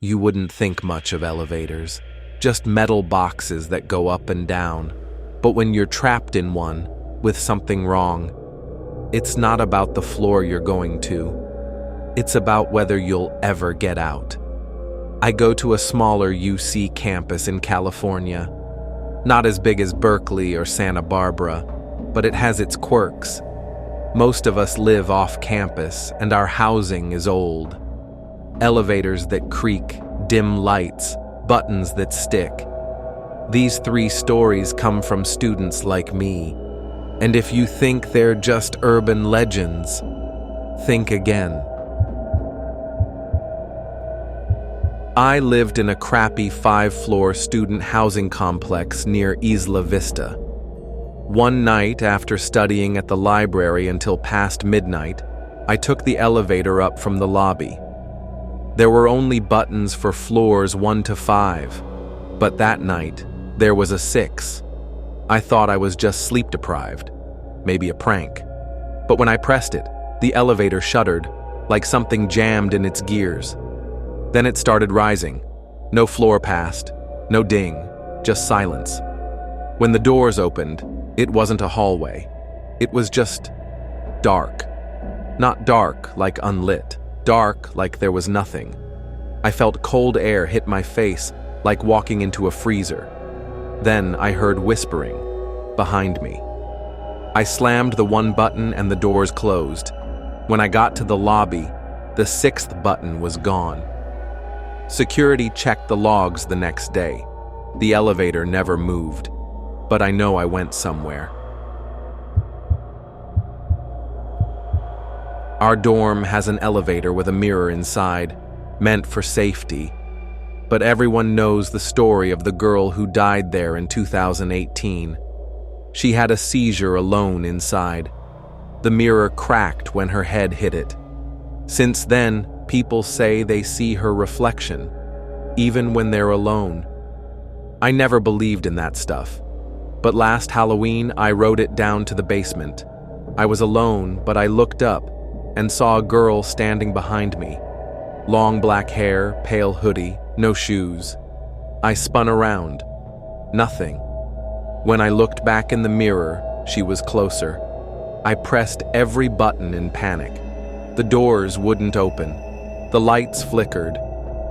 You wouldn't think much of elevators, just metal boxes that go up and down. But when you're trapped in one, with something wrong, it's not about the floor you're going to. It's about whether you'll ever get out. I go to a smaller UC campus in California. Not as big as Berkeley or Santa Barbara, but it has its quirks. Most of us live off campus, and our housing is old. Elevators that creak, dim lights, buttons that stick. These 3 stories come from students like me. And if you think they're just urban legends, think again. I lived in a crappy 5-floor student housing complex near Isla Vista. One night, after studying at the library until past midnight, I took the elevator up from the lobby. There were only buttons for floors 1 to 5, but that night, there was a 6. I thought I was just sleep-deprived, maybe a prank. But when I pressed it, the elevator shuddered, like something jammed in its gears. Then it started rising. No floor passed, no ding, just silence. When the doors opened, it wasn't a hallway. It was just dark. Not dark like unlit, dark like there was nothing. I felt cold air hit my face like walking into a freezer. Then I heard whispering behind me. I slammed the 1 button and the doors closed. When I got to the lobby, the 6th button was gone. Security checked the logs the next day. The elevator never moved, but I know I went somewhere. Our dorm has an elevator with a mirror inside, meant for safety. But everyone knows the story of the girl who died there in 2018. She had a seizure alone inside. The mirror cracked when her head hit it. Since then, people say they see her reflection, even when they're alone. I never believed in that stuff. But last Halloween, I rode it down to the basement. I was alone, but I looked up and saw a girl standing behind me. Long black hair, pale hoodie, no shoes. I spun around. Nothing. When I looked back in the mirror, she was closer. I pressed every button in panic. The doors wouldn't open. The lights flickered,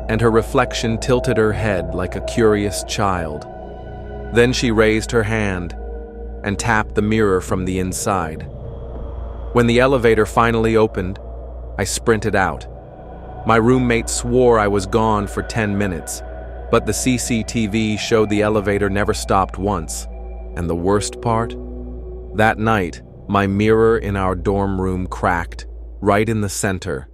and her reflection tilted her head like a curious child. Then she raised her hand and tapped the mirror from the inside. When the elevator finally opened, I sprinted out. My roommate swore I was gone for 10 minutes, but the CCTV showed the elevator never stopped once. And the worst part? That night, my mirror in our dorm room cracked, right in the center.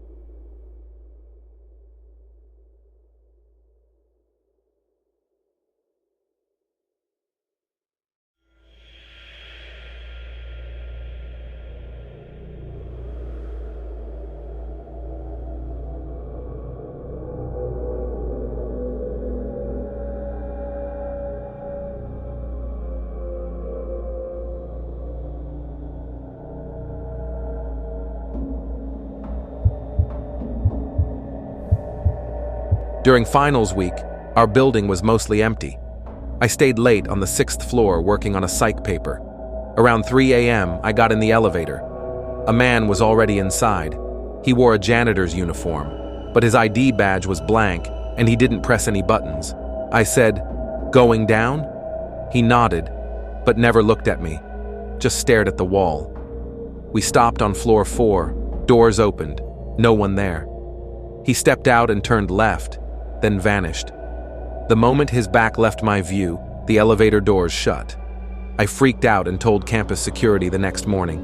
During finals week, our building was mostly empty. I stayed late on the 6th floor working on a psych paper. Around 3 a.m., I got in the elevator. A man was already inside. He wore a janitor's uniform, but his ID badge was blank and he didn't press any buttons. I said, "Going down?" He nodded, but never looked at me, just stared at the wall. We stopped on floor 4, doors opened, no one there. He stepped out and turned left, then vanished. The moment his back left my view, the elevator doors shut. I freaked out and told campus security the next morning.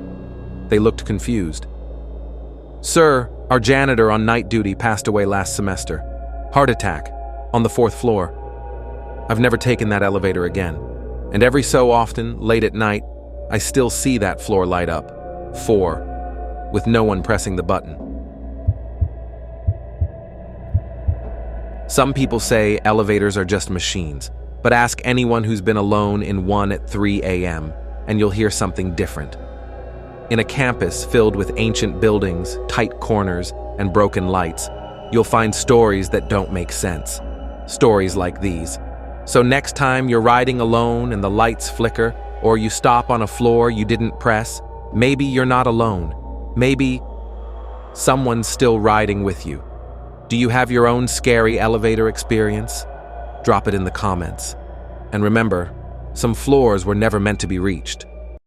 They looked confused. "Sir, our janitor on night duty passed away last semester. Heart attack, on the 4th floor." I've never taken that elevator again, and every so often, late at night, I still see that floor light up, 4, with no one pressing the button. Some people say elevators are just machines, but ask anyone who's been alone in one at 3 a.m., and you'll hear something different. In a campus filled with ancient buildings, tight corners, and broken lights, You'll find stories that don't make sense. Stories like these. So next time you're riding alone and the lights flicker, or you stop on a floor you didn't press, maybe you're not alone. Maybe someone's still riding with you. Do you have your own scary elevator experience? Drop it in the comments. And remember, some floors were never meant to be reached.